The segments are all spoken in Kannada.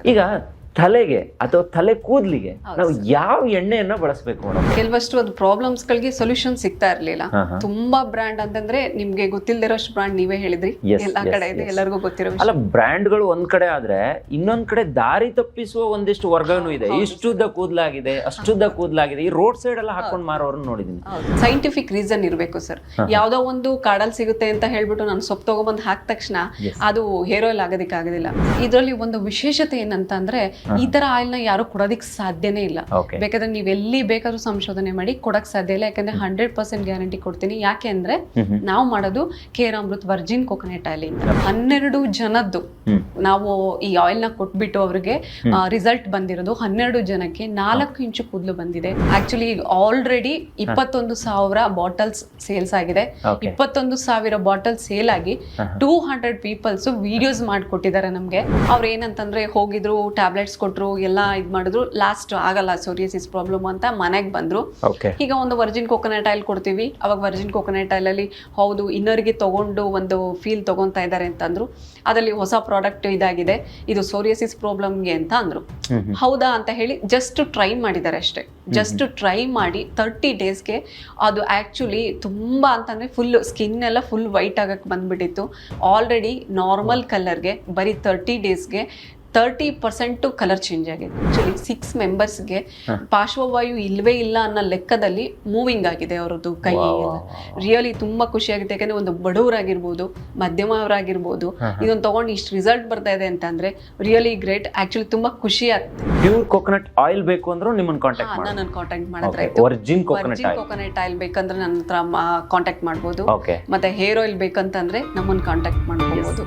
ಈಗ ತಲೆಗೆ ಅಥವಾ ತಲೆ ಕೂದಲಿಗೆ ನಾವು ಯಾವ ಎಣ್ಣೆಯನ್ನ ಬಳಸಬೇಕು ಮೇಡಮ್? ಕೆಲವಷ್ಟು ಅದು ಪ್ರಾಬ್ಲಮ್ಸ್ ಗಳಿಗೆ ಸೊಲ್ಯೂಷನ್ ಸಿಗ್ತಾ ಇರ್ಲಿಲ್ಲ. ತುಂಬಾ ಬ್ರ್ಯಾಂಡ್ ಅಂತಂದ್ರೆ ನಿಮ್ಗೆ ಗೊತ್ತಿಲ್ಲದಿರೋಷ್ಟು ಬ್ರ್ಯಾಂಡ್ ನೀವೇ ಹೇಳಿದ್ರಿ, ಎಲ್ಲಾ ಕಡೆ ಇದೆ, ಎಲ್ಲರಿಗೂ ಗೊತ್ತಿರೋ ಅಲ್ಲ. ಬ್ರ್ಯಾಂಡ್ಗಳು ಒಂದ್ ಕಡೆ ಆದ್ರೆ ಇನ್ನೊಂದ್ ಕಡೆ ದಾರಿ ತಪ್ಪಿಸುವ ಒಂದಿಷ್ಟು ವರ್ಗನೂ ಇದೆ. ಇಷ್ಟುದ್ದ ಕೂದಲಾಗಿದೆ, ಅಷ್ಟುದ್ದ ಕೂದಲಾಗಿದೆ, ಈ ರೋಡ್ ಸೈಡ್ ಎಲ್ಲ ಹಾಕೊಂಡ್ ಮಾರೋರನ್ನ ನೋಡಿದೀನಿ. ಸೈಂಟಿಫಿಕ್ ರೀಸನ್ ಇರಬೇಕು ಸರ್. ಯಾವ್ದೋ ಒಂದು ಕಾಡಲ್ಲಿ ಸಿಗುತ್ತೆ ಅಂತ ಹೇಳ್ಬಿಟ್ಟು ನಾನು ಸೊಪ್ಪು ತಗೊಂಡ್ಬಂದು ಹಾಕಿದ ತಕ್ಷಣ ಅದು ಹೇರ್ ಆಯಿಲ್ ಆಗೋದಿಕ್ ಆಗೋದಿಲ್ಲ. ಇದರಲ್ಲಿ ಒಂದು ವಿಶೇಷತೆ ಏನಂತ ಅಂದ್ರೆ ಈ ತರ ಆಯಿಲ್ ನ ಯಾರು ಕೊಡೋದಿಕ್ ಸಾಧ್ಯನೇ ಇಲ್ಲ. ಬೇಕಾದ್ರೆ ನೀವ್ ಎಲ್ಲಿ ಬೇಕಾದ್ರೂ ಸಂಶೋಧನೆ ಮಾಡಿ ಕೊಡಕ್ ಸಾಧ್ಯ ಇಲ್ಲ. ಯಾಕಂದ್ರೆ 100% ಗ್ಯಾರಂಟಿ ಕೊಡ್ತೀನಿ. ಯಾಕೆ ಅಂದ್ರೆ ನಾವು ಮಾಡೋದು ಕೇರಾಮೃತ್ ವರ್ಜಿನ್ ಕೋಕೋನಟ್ ಆಯಿಲ್ ಇಂದ 12 ಜನದ್ದು ನಾವು ಈ ಆಯಿಲ್ ನ ಕೊಟ್ಬಿಟ್ಟು ಅವ್ರಿಗೆ ರಿಸಲ್ಟ್ ಬಂದಿರೋದು 12 ಜನಕ್ಕೆ 4 ಇಂಚು ಕೂದಲು ಬಂದಿದೆ. ಆಕ್ಚುಲಿ ಆಲ್ರೆಡಿ 21,000 ಬಾಟಲ್ಸ್ ಸೇಲ್ಸ್ ಆಗಿದೆ. 21,000 ಬಾಟಲ್ ಸೇಲ್ ಆಗಿ 200 ಪೀಪಲ್ಸ್ ವಿಡಿಯೋಸ್ ಮಾಡ್ಕೊಟ್ಟಿದ್ದಾರೆ ನಮ್ಗೆ. ಅವ್ರು ಏನಂತಂದ್ರೆ ಹೋಗಿದ್ರು, ಟ್ಯಾಬ್ಲೆಟ್ಸ್ ಕೊಟ್ರು, ಎಲ್ಲ ಇದ್ ಮಾಡಿದ್ರು, ಲಾಸ್ಟ್ ಆಗಲ್ಲ ಸೋರಿಯಾಸಿಸ್ ಪ್ರಾಬ್ಲಮ್ ಅಂತ ಮನೆಗೆ ಬಂದ್ರು. ಈಗ ಒಂದು ವರ್ಜಿನ್ ಕೋಕೋನಟ್ ಆಯಿಲ್ ಕೊಡ್ತೀವಿ. ಅವಾಗ ವರ್ಜಿನ್ ಕೋಕೋನಟ್ ಆಯಿಲ್ ಅಲ್ಲಿ ಹೌದು ಇನ್ನರ್ಗೆ ತಗೊಂಡು ಒಂದು ಫೀಲ್ ತಗೊಂತಾ ಇದ್ದಾರೆ ಅಂತಂದ್ರು. ಅದರಲ್ಲಿ ಹೊಸ ಪ್ರಾಡಕ್ಟ್ ಇದಾಗಿದೆ, ಇದು ಸೋರಿಯಾಸಿಸ್ ಪ್ರಾಬ್ಲಮ್ಗೆ ಅಂತ ಅಂದ್ರು. ಹೌದಾ ಅಂತ ಹೇಳಿ ಜಸ್ಟ್ ಟ್ರೈ ಮಾಡಿದ್ದಾರೆ ಅಷ್ಟೇ. ಜಸ್ಟ್ ಟ್ರೈ ಮಾಡಿ 30 ಡೇಸ್ಗೆ ಅದು ಆಕ್ಚುಲಿ ತುಂಬಾ ಅಂತಂದ್ರೆ ಫುಲ್ ಸ್ಕಿನ್ ಎಲ್ಲ ಫುಲ್ ವೈಟ್ ಆಗಕ್ಕೆ ಬಂದ್ಬಿಟ್ಟಿತ್ತು. ಆಲ್ರೆಡಿ ನಾರ್ಮಲ್ ಕಲರ್ಗೆ ಬರೀ 30 ಡೇಸ್ಗೆ 30% ಕಲರ್ ಚೇಂಜ್ ಆಗಿದೆ. ಆಕ್ಚುಲಿ 6 ಮೆಂಬರ್ಸ್ಗೆ ಪಾರ್ಶ್ವವಾಯು ಇಲ್ವೇ ಇಲ್ಲ ಅನ್ನೋ ಲೆಕ್ಕದಲ್ಲಿ ಮೂವಿಂಗ್ ಆಗಿದೆ ಅವರದ್ದು ಕೈ ಎಲ್ಲ. ರಿಯಲಿ ತುಂಬಾ ಖುಷಿ ಆಗುತ್ತೆ. ಯಾಕಂದ್ರೆ ಒಂದು ಬಡವರಾಗಿರ್ಬೋದು, ಮಧ್ಯಮವರಾಗಿರ್ಬೋದು, ಇದೊಂದು ತಗೊಂಡು ಇಷ್ಟು ರಿಸಲ್ಟ್ ಬರ್ತಾ ಇದೆ ಅಂತ ಅಂದ್ರೆ ರಿಯಲಿ ಗ್ರೇಟ್. ಆಕ್ಚುಲಿ ತುಂಬಾ ಖುಷಿ ಆಗ್ತದೆ. ಪ್ಯೂರ್ ಕೋಕೋನಟ್ ಆಯಿಲ್ ಬೇಕು ಅಂದ್ರೆ ನಿಮ್ಮನ್ನ ಕಾಂಟ್ಯಾಕ್ಟ್ ಮಾಡಿ. ನನ್ನ ಕಾಂಟ್ಯಾಕ್ಟ್ ಮಾಡಿದ್ರೆ ಆಯ್ತು. ವರ್ಜಿನ್ ಕೋಕೋನಟ್ ಆಯಿಲ್ ಬೇಕಂದ್ರೆ ನನ್ನ ಹತ್ರ ಕಾಂಟ್ಯಾಕ್ಟ್ ಮಾಡ್ಬೋದು. ಮತ್ತೆ ಹೇರ್ ಆಯಿಲ್ ಬೇಕಂತಂದ್ರೆ ನಮ್ಮನ್ನ ಕಾಂಟ್ಯಾಕ್ಟ್ ಮಾಡ್ಬೋದು.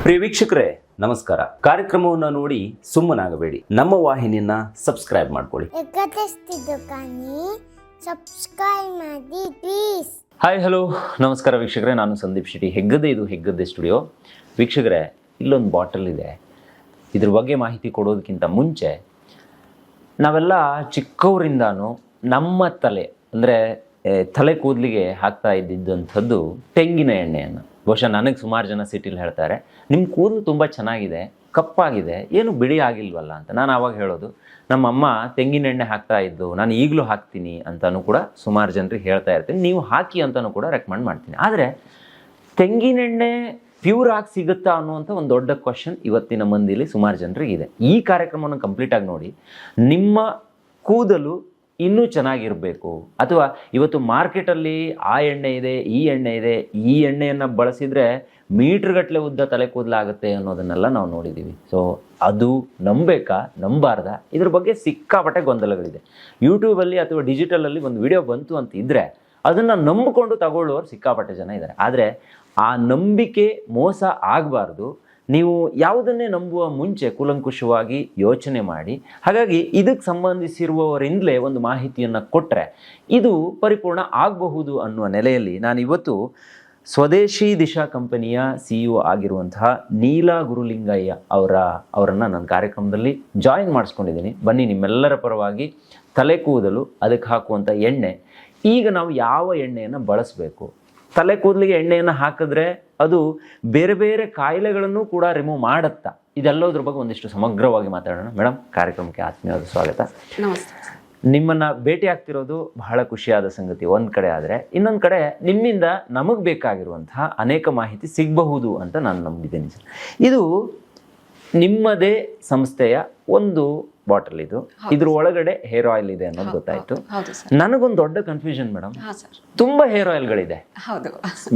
ಪ್ರಿಯ ವೀಕ್ಷಕರೇ ನಮಸ್ಕಾರ. ಕಾರ್ಯಕ್ರಮವನ್ನು ನೋಡಿ ಸುಮ್ಮನಾಗಬೇಡಿ, ನಮ್ಮ ವಾಹಿನಿಯನ್ನ ಸಬ್ಸ್ಕ್ರೈಬ್ ಮಾಡ್ಕೊಳ್ಳಿ. ಹಾಯ್ ಹಲೋ ನಮಸ್ಕಾರ ವೀಕ್ಷಕರೇ, ನಾನು ಸಂದೀಪ್ ಶೆಟ್ಟಿ. ಹೆಗ್ಗದ್ದೆ, ಇದು ಹೆಗ್ಗದ್ದೆ ಸ್ಟುಡಿಯೋ. ವೀಕ್ಷಕರೇ, ಇಲ್ಲೊಂದು ಬಾಟಲ್ ಇದೆ. ಇದ್ರ ಬಗ್ಗೆ ಮಾಹಿತಿ ಕೊಡೋದಕ್ಕಿಂತ ಮುಂಚೆ ನಾವೆಲ್ಲ ಚಿಕ್ಕವರಿಂದಾನು ನಮ್ಮ ತಲೆ ಅಂದರೆ ತಲೆ ಕೂದಲಿಗೆ ಹಾಕ್ತಾ ಇದ್ದಿದ್ದಂಥದ್ದು ತೆಂಗಿನ ಎಣ್ಣೆಯನ್ನು. ಬಹುಶಃ ನನಗೆ ಸುಮಾರು ಜನ ಸಿಟಿಲಿ ಹೇಳ್ತಾರೆ, ನಿಮ್ಮ ಕೂದಲು ತುಂಬ ಚೆನ್ನಾಗಿದೆ, ಕಪ್ಪಾಗಿದೆ, ಏನು ಬಿಳಿ ಆಗಿಲ್ವಲ್ಲ ಅಂತ. ನಾನು ಆವಾಗ ಹೇಳೋದು, ನಮ್ಮಮ್ಮ ತೆಂಗಿನ ಎಣ್ಣೆ ಹಾಕ್ತಾ ಇದ್ದು, ನಾನು ಈಗಲೂ ಹಾಕ್ತೀನಿ ಅಂತಲೂ ಕೂಡ ಸುಮಾರು ಜನರಿಗೆ ಹೇಳ್ತಾ ಇರ್ತೀನಿ. ನೀವು ಹಾಕಿ ಅಂತಲೂ ಕೂಡ ರೆಕಮೆಂಡ್ ಮಾಡ್ತೀನಿ. ಆದರೆ ತೆಂಗಿನೆಣ್ಣೆ ಪ್ಯೂರ್ ಆಗಿ ಸಿಗುತ್ತಾ ಅನ್ನುವಂಥ ಒಂದು ದೊಡ್ಡ ಕ್ವಶನ್ ಇವತ್ತಿನ ಮಂದಿಲಿ ಸುಮಾರು ಜನರಿಗಿದೆ. ಈ ಕಾರ್ಯಕ್ರಮವನ್ನು ಕಂಪ್ಲೀಟಾಗಿ ನೋಡಿ, ನಿಮ್ಮ ಕೂದಲು ಇನ್ನೂ ಚೆನ್ನಾಗಿರಬೇಕು, ಅಥವಾ ಇವತ್ತು ಮಾರ್ಕೆಟಲ್ಲಿ ಆ ಎಣ್ಣೆ ಇದೆ, ಈ ಎಣ್ಣೆ ಇದೆ, ಈ ಎಣ್ಣೆಯನ್ನು ಬಳಸಿದರೆ ಮೀಟ್ರ್ಗಟ್ಟಲೆ ಉದ್ದ ತಲೆ ಕೂದಲಾಗುತ್ತೆ ಅನ್ನೋದನ್ನೆಲ್ಲ ನಾವು ನೋಡಿದ್ದೀವಿ. ಸೊ ಅದು ನಂಬೇಕಾ ನಂಬಾರ್ದ, ಇದ್ರ ಬಗ್ಗೆ ಸಿಕ್ಕಾಪಟ್ಟೆ ಗೊಂದಲಗಳಿದೆ. ಯೂಟ್ಯೂಬಲ್ಲಿ ಅಥವಾ ಡಿಜಿಟಲಲ್ಲಿ ಒಂದು ವಿಡಿಯೋ ಬಂತು ಅಂತ ಇದ್ದರೆ ಅದನ್ನು ನಂಬಿಕೊಂಡು ತಗೊಳ್ಳೋರು ಸಿಕ್ಕಾಪಟ್ಟೆ ಜನ ಇದ್ದಾರೆ. ಆದರೆ ಆ ನಂಬಿಕೆ ಮೋಸ ಆಗಬಾರ್ದು. ನೀವು ಯಾವುದನ್ನೇ ನಂಬುವ ಮುಂಚೆ ಕೂಲಂಕುಷವಾಗಿ ಯೋಚನೆ ಮಾಡಿ. ಹಾಗಾಗಿ ಇದಕ್ಕೆ ಸಂಬಂಧಿಸಿರುವವರಿಂದಲೇ ಒಂದು ಮಾಹಿತಿಯನ್ನು ಕೊಟ್ಟರೆ ಇದು ಪರಿಪೂರ್ಣ ಆಗಬಹುದು ಅನ್ನುವ ನೆಲೆಯಲ್ಲಿ ನಾನು ಇವತ್ತು ಸ್ವದೇಶಿ ದಿಶಾ ಕಂಪನಿಯ CEO ಆಗಿರುವಂತಹ ನೀಲಾ ಗುರುಲಿಂಗಯ್ಯ ಅವರನ್ನು ನನ್ನ ಕಾರ್ಯಕ್ರಮದಲ್ಲಿ ಜಾಯಿನ್ ಮಾಡಿಸ್ಕೊಂಡಿದ್ದೀನಿ. ಬನ್ನಿ, ನಿಮ್ಮೆಲ್ಲರ ಪರವಾಗಿ ತಲೆ ಕೂದಲು, ಅದಕ್ಕೆ ಹಾಕುವಂಥ ಎಣ್ಣೆ, ಈಗ ನಾವು ಯಾವ ಎಣ್ಣೆಯನ್ನು ಬಳಸಬೇಕು, ತಲೆ ಕೂದಲಿಗೆ ಎಣ್ಣೆಯನ್ನು ಹಾಕಿದ್ರೆ ಅದು ಬೇರೆ ಬೇರೆ ಕಾಯಿಲೆಗಳನ್ನು ಕೂಡ ರಿಮೂವ್ ಮಾಡುತ್ತಾ, ಇದೆಲ್ಲೋದ್ರ ಬಗ್ಗೆ ಒಂದಿಷ್ಟು ಸಮಗ್ರವಾಗಿ ಮಾತಾಡೋಣ. ಮೇಡಮ್, ಕಾರ್ಯಕ್ರಮಕ್ಕೆ ಆತ್ಮೀಯವಾದ ಸ್ವಾಗತ. ನಮಸ್ತೆ. ನಿಮ್ಮನ್ನು ಭೇಟಿ ಆಗ್ತಿರೋದು ಬಹಳ ಖುಷಿಯಾದ ಸಂಗತಿ ಒಂದು ಕಡೆ. ಆದರೆ ಇನ್ನೊಂದು ಕಡೆ ನಿಮ್ಮಿಂದ ನಮಗೆ ಬೇಕಾಗಿರುವಂತಹ ಅನೇಕ ಮಾಹಿತಿ ಸಿಗಬಹುದು ಅಂತ ನಾನು ನಂಬಿದ್ದೇನೆ ಸರ್. ಇದು ನಿಮ್ಮದೇ ಸಂಸ್ಥೆಯ ಒಂದು ಬಾಟಲ್, ಇದ್ರ ಒಳಗಡೆ ಹೇರ್ ಆಯಿಲ್ ಇದೆ ಅನ್ನೋದು ಗೊತ್ತಾಯ್ತು. ನನಗೊಂದು ದೊಡ್ಡ ಕನ್ಫ್ಯೂಷನ್ ಮೇಡಮ್, ತುಂಬಾ ಹೇರ್ ಆಯಿಲ್ಗಳಿದೆ.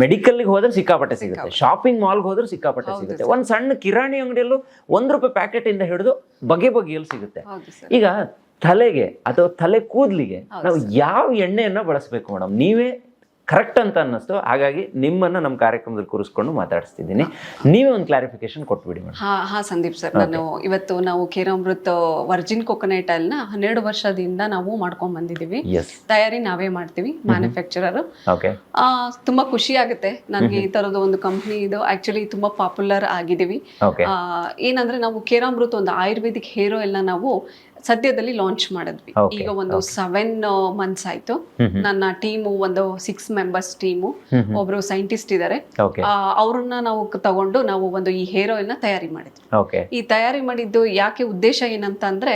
ಮೆಡಿಕಲ್ಗೆ ಹೋದ್ರೆ ಸಿಕ್ಕಾಪಟ್ಟೆ ಸಿಗುತ್ತೆ, ಶಾಪಿಂಗ್ ಮಾಲ್ಗೆ ಹೋದ್ರೆ ಸಿಕ್ಕಾಪಟ್ಟೆ ಸಿಗುತ್ತೆ, ಒಂದು ಸಣ್ಣ ಕಿರಾಣಿ ಅಂಗಡಿಯಲ್ಲೂ ₹1 ಪ್ಯಾಕೆಟ್ ಇಂದ ಹಿಡಿದು ಬಗೆ ಬಗೆಯಲ್ಲಿ ಸಿಗುತ್ತೆ. ಈಗ ತಲೆಗೆ ಅಥವಾ ತಲೆ ಕೂದಲಿಗೆ ನಾವು ಯಾವ ಎಣ್ಣೆಯನ್ನ ಬಳಸಬೇಕು ಮೇಡಮ್? ನೀವೇ ಕರೆಕ್ಟ್ ಅಂತ ಅನ್ನಿಸ್ತು, ಹಾಗಾಗಿ ನಿಮ್ಮನ್ನು ನಮ್ಮ ಕಾರ್ಯಕ್ರಮದಲ್ಲಿ ಕೂರಿಸ್ಕೊಂಡು ಮಾತಾಡಿಸ್ತಿದ್ದೀನಿ. ನೀವೇ ಒಂದು ಕ್ಲಾರಿಫಿಕೇಶನ್ ಕೊಟ್ಬಿಡಿ ಮೇಡಮ್. ಹಾ ಸಂದೀಪ್ ಸರ್, ಇವತ್ತು ನಾವು ಕೇರಾಮೃತ್ ವರ್ಜಿನ್ ಕೋಕೋನಟ್ ಆಯಿಲ್ ನ 12 ವರ್ಷದಿಂದ ನಾವು ಮಾಡ್ಕೊಂಡ್ ಬಂದಿದೀವಿ. ತಯಾರಿ ನಾವೇ ಮಾಡ್ತೀವಿ, ಮ್ಯಾನುಫ್ಯಾಕ್ಚರರ್. ತುಂಬಾ ಖುಷಿ ಆಗುತ್ತೆ ನನಗೆ. ಈ ತರದ ಒಂದು ಕಂಪ್ನಿ ಇದು ಆಕ್ಚುಲಿ ತುಂಬಾ ಪಾಪ್ಯುಲರ್ ಆಗಿದೀವಿ. ಏನಂದ್ರೆ ನಾವು ಕೇರಾಮೃತ್ ಒಂದು ಆಯುರ್ವೇದಿಕ್ ಹೇರ್ ಆಯಿಲ್ ನ ನಾವು ಸದ್ಯದಲ್ಲಿ ಲಾಂಚ್ ಮಾಡಿದ್ವಿ. Okay, ಈಗ ಒಂದು 7 months ಆಯ್ತು. ನನ್ನ ಟೀಮು ಒಂದು 6 members ಟೀಮು, ಒಬ್ರು ಸೈಂಟಿಸ್ಟ್ ಇದ್ದಾರೆ. ಓಕೆ ಅವ್ರನ್ನ ನಾವು ತಗೊಂಡು ನಾವು ಒಂದು ಈ ಹೇರ್ ಆಯಿಲ್ ನ ತಯಾರಿ ಮಾಡಿದ್ವಿ. ಓಕೆ ಈ ತಯಾರಿ ಮಾಡಿದ್ದು ಯಾಕೆ ಉದ್ದೇಶ ಏನಂತ ಅಂದ್ರೆ,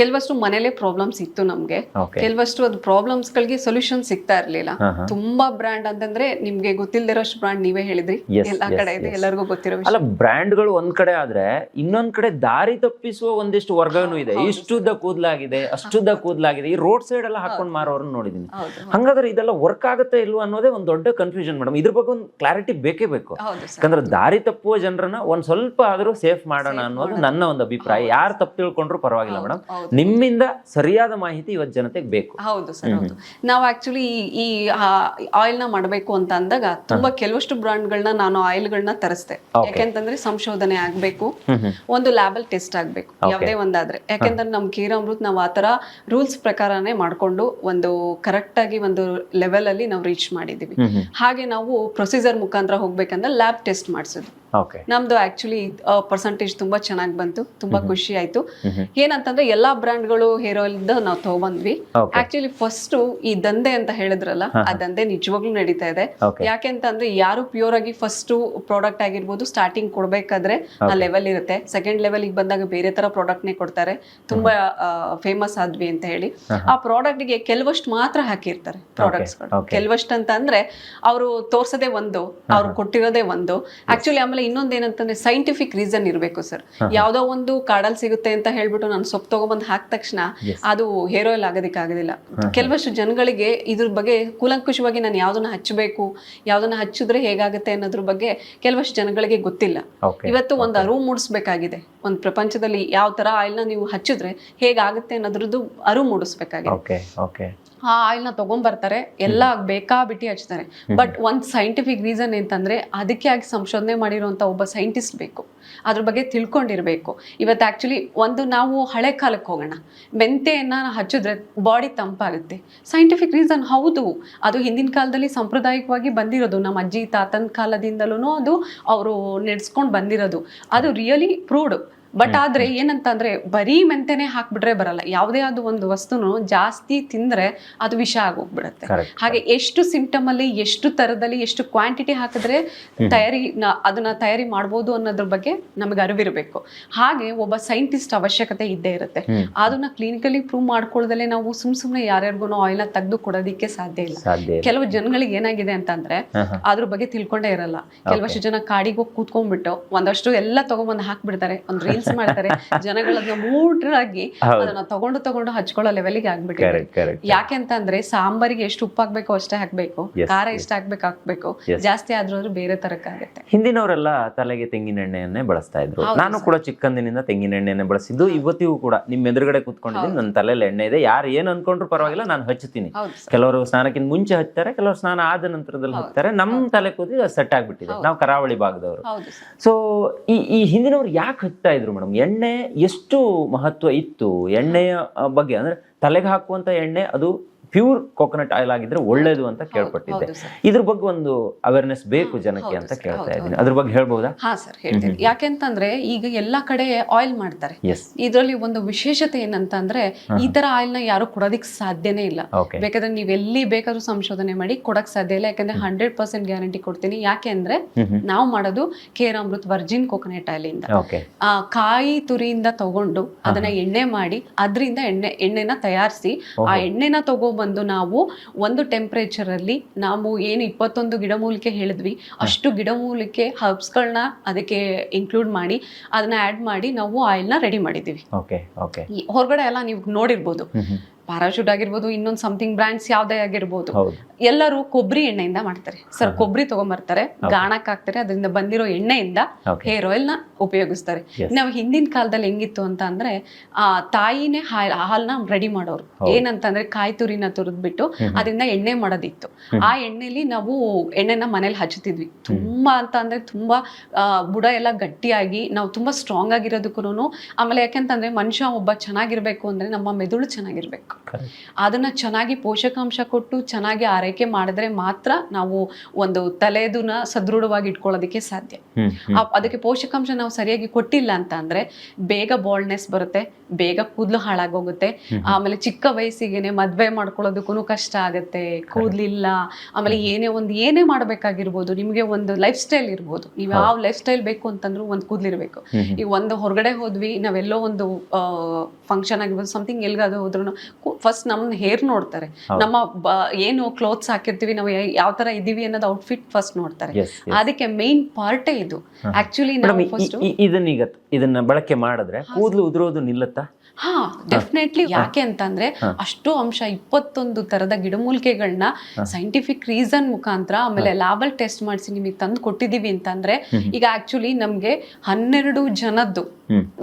ಕೆಲವಷ್ಟು ಮನೇಲೆ ಪ್ರಾಬ್ಲಮ್ಸ್ ಇತ್ತು ನಮ್ಗೆ. Okay. ಕೆಲವಷ್ಟು ಅದು ಪ್ರಾಬ್ಲಮ್ಸ್ ಗಳಿಗೆ ಸೊಲ್ಯೂಷನ್ ಸಿಗ್ತಾ ಇರ್ಲಿಲ್ಲ. ತುಂಬಾ ಬ್ರ್ಯಾಂಡ್ ಅಂತಂದ್ರೆ ನಿಮ್ಗೆ ಗೊತ್ತಿಲ್ದಿರೋಷ್ಟು ಬ್ರ್ಯಾಂಡ್ ನೀವೇ ಹೇಳಿದ್ರಿ, Yes, ಎಲ್ಲಾ yes, ಕಡೆ ಇದೆ, yes. ಎಲ್ಲರಿಗೂ ಗೊತ್ತಿರೋ ವಿಷಯ. ಅಲ್ಲ, ಬ್ರ್ಯಾಂಡ್ಗಳು ಒಂದ್ ಕಡೆ ಆದ್ರೆ ಇನ್ನೊಂದ್ ಕಡೆ ದಾರಿ ತಪ್ಪಿಸುವ ಒಂದಿಷ್ಟು ವರ್ಗನೂ ಇದೆ. ಇಷ್ಟುದ್ದ ಕೂದಲಾಗಿದೆ, ಅಷ್ಟುದ್ದ ಕೂದಲಾಗಿದೆ, ಈ ರೋಡ್ ಸೈಡ್ ಎಲ್ಲ ಹಾಕೊಂಡ್ ಮಾರೋರನ್ನ ನೋಡಿದೀನಿ. ಹೌದು ಹಂಗಾದ್ರೆ ಇದೆಲ್ಲ ವರ್ಕ್ ಆಗುತ್ತೆ ಇಲ್ವಾ ಅನ್ನೋದೇ ಒಂದ್ ದೊಡ್ಡ ಕನ್ಫ್ಯೂಷನ್ ಮೇಡಮ್. ಇದ್ರ ಬಗ್ಗೆ ಒಂದು ಕ್ಲಾರಿಟಿ ಬೇಕೇ ಬೇಕು. ಹೌದು ಸರ್. ಯಾಕಂದ್ರೆ ದಾರಿ ತಪ್ಪುವ ಜನರನ್ನ ಒಂದ್ ಸ್ವಲ್ಪ ಆದ್ರೂ ಸೇಫ್ ಮಾಡೋಣ ಅನ್ನೋದು ನನ್ನ ಒಂದು ಅಭಿಪ್ರಾಯ. ಯಾರು ತಪ್ಪು ತಿಳ್ಕೊಂಡ್ರು ಪರವಾಗಿಲ್ಲ ಮೇಡಮ್, ನಿಮ್ಮಿಂದ ಸರಿಯಾದ ಮಾಹಿತಿ ಇವತ್ತು ಜನತೆಗೆ ಬೇಕು. ಹೌದು ಸರ್, ಹೌದು. ನಾವು ಆಕ್ಚುಲಿ ಈ ಆಯಿಲ್ ನ ಮಾಡಬೇಕು ಅಂತ ಅಂದಾಗ ತುಂಬಾ ಕೆಲವಷ್ಟು ಬ್ರಾಂಡ್ಗಳನ್ನ ನಾನು ಆಯಿಲ್ಗಳನ್ನ ತರಿಸ್ದೆ. ಯಾಕೆಂತಂದ್ರೆ ಸಂಶೋಧನೆ ಆಗ್ಬೇಕು, ಒಂದು ಲ್ಯಾಬಲ್ ಟೆಸ್ಟ್ ಆಗ್ಬೇಕು, ಯಾವುದೇ ಒಂದಾದ್ರೆ. ಯಾಕೆಂದ್ರೆ ನಮ್ ಕೀರಾಮೃತ್ ನಾವು ಆತರ ರೂಲ್ಸ್ ಪ್ರಕಾರನೇ ಮಾಡ್ಕೊಂಡು ಒಂದು ಕರೆಕ್ಟ್ ಆಗಿ ಒಂದು ಲೆವೆಲ್ ಅಲ್ಲಿ ನಾವು ರೀಚ್ ಮಾಡಿದೀವಿ. ಹಾಗೆ ನಾವು ಪ್ರೊಸೀಜರ್ ಮುಖಾಂತರ ಹೋಗ್ಬೇಕಂದ್ರೆ ಲ್ಯಾಬ್ ಟೆಸ್ಟ್ ಮಾಡಿಸಿದ್ವಿ. ಓಕೆ ನಮ್ದು ಆಕ್ಚುಲಿ ಪರ್ಸೆಂಟೇಜ್ ತುಂಬಾ ಚೆನ್ನಾಗಿ ಬಂತು, ತುಂಬಾ ಖುಷಿ ಆಯ್ತು. ಏನಂತಂದ್ರೆ ಎಲ್ಲಾ ಬ್ರಾಂಡ್ಗಳು ಹೇರ್ ಆಯಿಲ್ ನಾವು ತಗೊಂಡ್ವಿ. ಆಕ್ಚುಲಿ ಫಸ್ಟ್ ಈ ದಂಧೆ ಅಂತ ಹೇಳಿದ್ರಲ್ಲ, ಆ ದಂಧೆ ನಿಜವಾಗ್ಲೂ ನಡೀತಾ ಇದೆ. ಯಾಕೆಂತಂದ್ರೆ ಯಾರು ಪ್ಯೂರ್ ಆಗಿ ಫಸ್ಟ್ ಪ್ರಾಡಕ್ಟ್ ಆಗಿರ್ಬೋದು ಸ್ಟಾರ್ಟಿಂಗ್ ಕೊಡ್ಬೇಕಾದ್ರೆ ಆ ಲೆವೆಲ್ ಇರುತ್ತೆ. ಸೆಕೆಂಡ್ ಲೆವೆಲ್ ಬಂದಾಗ ಬೇರೆ ತರ ಪ್ರಾಡಕ್ಟ್ ನೇ ಕೊಡ್ತಾರೆ. ತುಂಬಾ ಫೇಮಸ್ ಆದ್ವಿ ಅಂತ ಹೇಳಿ ಆ ಪ್ರಾಡಕ್ಟ್ ಗೆ ಕೆಲವಷ್ಟು ಮಾತ್ರ ಹಾಕಿರ್ತಾರೆ ಪ್ರಾಡಕ್ಟ್ಸ್ ಗಳು. ಕೆಲವಷ್ಟು ಅಂತ ಅಂದ್ರೆ ಅವರು ತೋರ್ಸೋದೇ ಒಂದು, ಅವ್ರು ಕೊಟ್ಟಿರೋದೇ ಒಂದು. ಆಕ್ಚುಲಿ ಆಮೇಲೆ ಇನ್ನೊಂದೇನಂತಂದ್ರೆ ಸೈಂಟಿಫಿಕ್ ರೀಸನ್ ಇರಬೇಕು ಸರ್. ಯಾವ್ದೋ ಒಂದು ಕಾಡಲ್ಲಿ ಸಿಗುತ್ತೆ ಅಂತ ಹೇಳ್ಬಿಟ್ಟು ನಾನು ಸೊಪ್ಪು ತಗೊಂಡ್ಬಂದು ಹಾಕಿದ ತಕ್ಷಣ ಅದು ಹೇರ್ ಆಯಿಲ್ ಆಗೋದಿಲ್ಲ. ಕೆಲವಷ್ಟು ಜನಗಳಿಗೆ ಇದ್ರ ಬಗ್ಗೆ ಕೂಲಂಕುಷವಾಗಿ ನಾನು ಯಾವ್ದನ್ನ ಹಚ್ಚಬೇಕು, ಯಾವ್ದನ್ನ ಹಚ್ಚಿದ್ರೆ ಹೇಗಾಗುತ್ತೆ ಅನ್ನೋದ್ರ ಬಗ್ಗೆ ಕೆಲವಷ್ಟು ಜನಗಳಿಗೆ ಗೊತ್ತಿಲ್ಲ. ಇವತ್ತು ಒಂದು ಅರಿವು ಮೂಡಿಸ್ಬೇಕಾಗಿದೆ. ಒಂದು ಪ್ರಪಂಚದಲ್ಲಿ ಯಾವ ತರ ಆಯಿಲ್ ನ ನೀವು ಹಚ್ಚಿದ್ರೆ ಹೇಗಾಗುತ್ತೆ ಅನ್ನೋದ್ರದ್ದು ಅರಿವು ಮೂಡಿಸ್ಬೇಕಾಗಿದೆ. ಆ ಆಯಿಲ್ ನ ತಗೊಂಡ್ಬರ್ತಾರೆ, ಎಲ್ಲ ಬೇಕಾಬಿಟ್ಟಿ ಹಚ್ತಾರೆ. ಬಟ್ ಒಂದ್ ಸೈಂಟಿಫಿಕ್ ರೀಸನ್ ಅಂತಂದ್ರೆ ಅದಕ್ಕೆ ಆಗಿ ಸಂಶೋಧನೆ ಮಾಡಿರುವಂತ ಒಬ್ಬ ಸೈಂಟಿಸ್ಟ್ ಬೇಕು, ಅದ್ರ ಬಗ್ಗೆ ತಿಳ್ಕೊಂಡಿರ್ಬೇಕು. ಇವತ್ತು ಆಕ್ಚುಲಿ ಒಂದು ನಾವು ಹಳೆ ಕಾಲಕ್ಕೆ ಹೋಗೋಣ, ಮೆಂತೆಯನ್ನ ಹಚ್ಚಿದ್ರೆ ಬಾಡಿ ತಂಪಾಗುತ್ತೆ. ಸೈಂಟಿಫಿಕ್ ರೀಸನ್ ಹೌದು, ಅದು ಹಿಂದಿನ ಕಾಲದಲ್ಲಿ ಸಾಂಪ್ರದಾಯಿಕವಾಗಿ ಬಂದಿರೋದು, ನಮ್ಮ ಅಜ್ಜಿ ತಾತನ ಕಾಲದಿಂದಲೂ ಅದು ಅವರು ನಡೆಸ್ಕೊಂಡು ಬಂದಿರೋದು, ಅದು ರಿಯಲಿ ಪ್ರೂವ್ಡ್. ಬಟ್ ಆದ್ರೆ ಏನಂತಂದ್ರೆ ಬರೀ ಮೆಂತೆನೆ ಹಾಕ್ಬಿಟ್ರೆ ಬರಲ್ಲ. ಯಾವುದೇ ಆದ ಒಂದು ವಸ್ತುನು ಜಾಸ್ತಿ ತಿಂದ್ರೆ ಅದು ವಿಷ ಆಗೋಗ್ಬಿಡುತ್ತೆ. ಹಾಗೆ ಎಷ್ಟು ಸಿಂಪ್ಟಮ್ ಅಲ್ಲಿ, ಎಷ್ಟು ತರದಲ್ಲಿ, ಎಷ್ಟು ಕ್ವಾಂಟಿಟಿ ಹಾಕಿದ್ರೆ ಅದನ್ನ ತಯಾರಿ ಮಾಡ್ಬೋದು ಅನ್ನೋದ್ರ ಬಗ್ಗೆ ನಮಗೆ ಅರಿವಿರಬೇಕು. ಹಾಗೆ ಒಬ್ಬ ಸೈಂಟಿಸ್ಟ್ ಅವಶ್ಯಕತೆ ಇದ್ದೇ ಇರುತ್ತೆ. ಅದನ್ನ ಕ್ಲಿನಿಕಲಿ ಪ್ರೂವ್ ಮಾಡ್ಕೊಳ್ಳದಲ್ಲೇ ನಾವು ಸುಮ್ನೆ ಯಾರ್ಯಾರಿಗೂ ಆಯಿಲ್ ನ ತೆಗೆದು ಕೊಡೋದಿಕ್ಕೆ ಸಾಧ್ಯ ಇಲ್ಲ. ಕೆಲವು ಜನಗಳಿಗೆ ಏನಾಗಿದೆ ಅಂತಂದ್ರೆ ಅದ್ರ ಬಗ್ಗೆ ತಿಳ್ಕೊಂಡೇ ಇರಲ್ಲ. ಕೆಲವಷ್ಟು ಜನ ಕಾಡಿಗೆ ಹೋಗಿ ಕೂತ್ಕೊಂಡ್ಬಿಟ್ಟು ಒಂದಷ್ಟು ಎಲ್ಲ ತಗೊಂಡ್ಬಂದು ಹಾಕ್ಬಿಡ್ತಾರೆ, ಒಂದು ರೀಲ್ಸ್ ಮಾಡ್ತಾರೆ. ಜನಗಳನ್ನ ಮೂಡ್ರಾಗಿ ಅದನ್ನ ತಗೊಂಡು ಹಚ್ಕೊಳ್ಳೋ ಲೆವೆಲ್ಗೆ ಆಗ್ಬಿಟ್ಟಿದೆ. ಯಾಕೆಂತಂದ್ರೆ ಸಾಂಬಾರಿಗೆ ಎಷ್ಟು ಉಪ್ಪು ಹಾಕ್ಬೇಕು ಅಷ್ಟೇ ಹಾಕ್ಬೇಕು, ಖಾರ ಎಷ್ಟು ಹಾಕ್ಬೇಕು, ಜಾಸ್ತಿ ಆದ್ರೂ ಬೇರೆ ತರಕ್ಕಾಗತ್ತೆ. ಹಿಂದಿನವರೆಲ್ಲ ತಲೆಗೆ ತೆಂಗಿನ ಎಣ್ಣೆಯನ್ನೇ ಬಳಸ್ತಾ ಇದ್ರು. ನಾನು ಕೂಡ ಚಿಕ್ಕಂದಿನಿಂದ ತೆಂಗಿನ ಎಣ್ಣೆಯನ್ನೇ ಬಳಸಿದ್ದು. ಇವತ್ತಿಗೂ ಕೂಡ ನಿಮ್ ಎದುರುಗಡೆ ಕೂತ್ಕೊಂಡಿದ್ದೀನಿ, ನನ್ನ ತಲೆಯಲ್ಲಿ ಎಣ್ಣೆ ಇದೆ. ಯಾರು ಏನ್ ಅನ್ಕೊಂಡ್ರು ಪರವಾಗಿಲ್ಲ, ನಾನು ಹಚ್ಚುತ್ತೀನಿ. ಕೆಲವರು ಸ್ನಾನಕ್ಕಿಂತ ಮುಂಚೆ ಹಚ್ತಾರೆ, ಕೆಲವರು ಸ್ನಾನ ಆದ ನಂತರದಲ್ಲಿ ಹಚ್ತಾರೆ. ನಮ್ ತಲೆ ಕೂತಿ ಸೆಟ್ ಆಗ್ಬಿಟ್ಟಿದೆ. ನಾವು ಕರಾವಳಿ ಭಾಗದವರು. ಸೊ ಈ ಹಿಂದಿನವ್ರು ಯಾಕೆ ಹಚ್ತಾ ಇದ್ರು ಮೇಡಮ್? ಎಣ್ಣೆ ಎಷ್ಟು ಮಹತ್ವ ಇತ್ತು ಎಣ್ಣೆಯ ಬಗ್ಗೆ? ಅಂದ್ರೆ ತಲೆಗೆ ಹಾಕುವಂತ ಎಣ್ಣೆ ಅದು ಪ್ಯೂರ್ ಕೋಕೋನಟ್ ಆಯಿಲ್ ಆಗಿದ್ರೆ ಒಳ್ಳೇದು ಅಂತ ಕೇಳ್ಪಟ್ಟಿದ್ದೆ. ಇದ್ರ ಬಗ್ಗೆ ಒಂದು ಅವೇರ್ನೆಸ್ ಬೇಕು ಜನಕ್ಕೆ ಅಂತ ಕೇಳ್ತಾ ಇದ್ದೀನಿ. ಅದ್ರ ಬಗ್ಗೆ ಹೇಳ್ಬಹುದಾ? ಹಾ ಸರ್, ಹೇಳ್ತೀನಿ. ಯಾಕೆಂತಂದ್ರೆ ಈಗ ಎಲ್ಲಾ ಕಡೆ ಆಯಿಲ್ ಮಾಡ್ತಾರೆ. ಇದ್ರಲ್ಲಿ ಒಂದು ವಿಶೇಷತೆ ಏನಂತಂದ್ರೆ ಈ ತರ ಆಯಿಲ್ ನ ಯಾರು ಕೊಡೋದಿಕ್ ಸಾಧ್ಯನೇ ಇಲ್ಲ. ಬೇಕಾದ್ರೆ ನೀವ್ ಎಲ್ಲಿ ಬೇಕಾದ್ರೂ ಸಂಶೋಧನೆ ಮಾಡಿ ಕೊಡಕ್ ಸಾಧ್ಯ ಇಲ್ಲ. ಯಾಕಂದ್ರೆ 100% ಗ್ಯಾರಂಟಿ ಕೊಡ್ತೀನಿ. ಯಾಕೆ ಅಂದ್ರೆ ನಾವು ಮಾಡೋದು ಕೇರಾಮೃತ್ ವರ್ಜಿನ್ ಕೋಕೋನಟ್ ಆಯಿಲ್ ಇಂದ. ಕಾಯಿ ತುರಿಯಿಂದ ತಗೊಂಡು ಅದನ್ನ ಎಣ್ಣೆ ಮಾಡಿ ಅದರಿಂದ ಎಣ್ಣೆನ ತಯಾರಿಸಿ ಆ ಎಣ್ಣೆನ ತಗೊಂಡ್ಬಂದು ನಾವು ಒಂದು ಟೆಂಪರೇಚರ್ ಅಲ್ಲಿ ನಾವು ಏನು 21 ಗಿಡಮೂಲಿಕೆ ಹೇಳಿದ್ವಿ ಅಷ್ಟು ಗಿಡಮೂಲಿಕೆ ಹರ್ಬ್ಸ್ಗಳನ್ನ ಅದಕ್ಕೆ ಇನ್ಕ್ಲೂಡ್ ಮಾಡಿ ಅದನ್ನ ಆಡ್ ಮಾಡಿ ನಾವು ಆಯಿಲ್ ನ ರೆಡಿ ಮಾಡಿದೀವಿ. ಹೊರಗಡೆ ಎಲ್ಲ ನೀವು ನೋಡಿರ್ಬೋದು, ಪ್ಯಾರಾಶೂಟ್ ಆಗಿರ್ಬೋದು, ಇನ್ನೊಂದು ಸಮಥಿಂಗ್ ಬ್ರ್ಯಾಂಡ್ಸ್ ಯಾವ್ದೇ ಆಗಿರ್ಬೋದು, ಎಲ್ಲರೂ ಕೊಬ್ಬರಿ ಎಣ್ಣೆಯಿಂದ ಮಾಡ್ತಾರೆ ಸರ್. ಕೊಬ್ಬರಿ ತಗೊಂಡ್ಬರ್ತಾರೆ, ಗಾಣಕ್ ಹಾಕ್ತಾರೆ, ಅದರಿಂದ ಬಂದಿರೋ ಎಣ್ಣೆಯಿಂದ ಹೇರ್ ಆಯಿಲ್ ನ ಉಪಯೋಗಿಸ್ತಾರೆ. ನಾವು ಹಿಂದಿನ ಕಾಲದಲ್ಲಿ ಹೆಂಗಿತ್ತು ಅಂತ ಅಂದ್ರೆ ತಾಯಿನೇ ಹಾಲ್ನ ರೆಡಿ ಮಾಡೋರು. ಏನಂತಂದ್ರೆ ಕಾಯಿ ತುರಿನ ತುರಿದ್ಬಿಟ್ಟು ಅದರಿಂದ ಎಣ್ಣೆ ಮಾಡೋದಿತ್ತು. ಆ ಎಣ್ಣೆಲಿ ನಾವು ಎಣ್ಣೆನ ಮನೇಲಿ ಹಚ್ಚುತ್ತಿದ್ವಿ. ತುಂಬಾ ಅಂತ ಅಂದ್ರೆ ತುಂಬಾ ಬುಡ ಎಲ್ಲ ಗಟ್ಟಿಯಾಗಿ ನಾವು ತುಂಬಾ ಸ್ಟ್ರಾಂಗ್ ಆಗಿರೋದಕ್ಕೂ. ಆಮೇಲೆ ಯಾಕೆಂತಂದ್ರೆ ಮನುಷ್ಯ ಒಬ್ಬ ಚೆನ್ನಾಗಿರ್ಬೇಕು ಅಂದ್ರೆ ನಮ್ಮ ಮೆದುಳು ಚೆನ್ನಾಗಿರ್ಬೇಕು. ಅದನ್ನ ಚೆನ್ನಾಗಿ ಪೋಷಕಾಂಶ ಕೊಟ್ಟು ಚೆನ್ನಾಗಿ ಆರೈಕೆ ಮಾಡಿದ್ರೆ ಮಾತ್ರ ನಾವು ಒಂದು ತಲೆದನ್ನ ಸದೃಢವಾಗಿ ಇಟ್ಕೊಳ್ಳೋದಕ್ಕೆ ಸಾಧ್ಯ. ಅದಕ್ಕೆ ಪೋಷಕಾಂಶ ನಾವು ಸರಿಯಾಗಿ ಕೊಟ್ಟಿಲ್ಲ ಅಂತ ಅಂದ್ರೆ ಬೇಗ ಬಾಲ್ಡ್ನೆಸ್ ಬರುತ್ತೆ, ಬೇಗ ಕೂದಲು ಹಾಳಾಗೋಗುತ್ತೆ. ಆಮೇಲೆ ಚಿಕ್ಕ ವಯಸ್ಸಿಗೆನೆ ಮದ್ವೆ ಮಾಡ್ಕೊಳ್ಳೋದಕ್ಕೂ ಕಷ್ಟ ಆಗುತ್ತೆ, ಕೂದ್ಲಿಲ್ಲ. ಆಮೇಲೆ ಏನೇ ಮಾಡ್ಬೇಕಾಗಿರ್ಬೋದು, ನಿಮ್ಗೆ ಒಂದು ಲೈಫ್ ಸ್ಟೈಲ್ ಇರ್ಬೋದು, ನೀವು ಯಾವ ಲೈಫ್ ಸ್ಟೈಲ್ ಬೇಕು ಅಂತಂದ್ರೂ ಒಂದು ಕೂದ್ಲಿರ್ಬೇಕು. ಈಗ ಒಂದು ಹೊರಗಡೆ ಹೋದ್ವಿ, ನಾವೆಲ್ಲೋ ಒಂದು ಫಂಕ್ಷನ್ ಆಗಿರ್ಬೋದು, ಸಮಥಿಂಗ್ ಎಲ್ಗಾದ್ರೂ ಹೋದ್ರು ಫಸ್ಟ್ ನಮ್ಮನ್ನ ಹೇರ್ ನೋಡ್ತಾರೆ, ನಮ್ಮ ಏನು ಕ್ಲೋತ್ಸ್ ಹಾಕಿರ್ತೀವಿ, ನಾವು ಯಾವ ತರ ಇದೀವಿ ಅನ್ನೋದು ಔಟ್ಫಿಟ್ ಫಸ್ಟ್ ನೋಡ್ತಾರೆ. ಅದಕ್ಕೆ ಮೇನ್ ಪಾರ್ಟೇ ಇದು ಆಕ್ಚುಲಿ. ಇದನ್ನ ಬಳಕೆ ಮಾಡಿದ್ರೆ ಕೂದಲು ಉದುರೋದು ನಿಲ್ಲುತ್ತಾ? ಹಾ, ಡೆಫಿನೆಟ್ಲಿ. ಯಾಕೆ ಅಂತಂದ್ರೆ ಅಷ್ಟು ಅಂಶ 21 ತರದ ಗಿಡಮೂಲಿಕೆಗಳನ್ನ ಸೈಂಟಿಫಿಕ್ ರೀಸನ್ ಮುಖಾಂತರ ಆಮೇಲೆ ಲ್ಯಾಬಲ್ ಟೆಸ್ಟ್ ಮಾಡಿಸಿ ನಿಮಗೆ ತಂದು ಕೊಟ್ಟಿದೀವಿ ಅಂತಂದ್ರೆ, ಈಗ ಆಕ್ಚುಲಿ ನಮ್ಗೆ 12 ಜನದ್ದು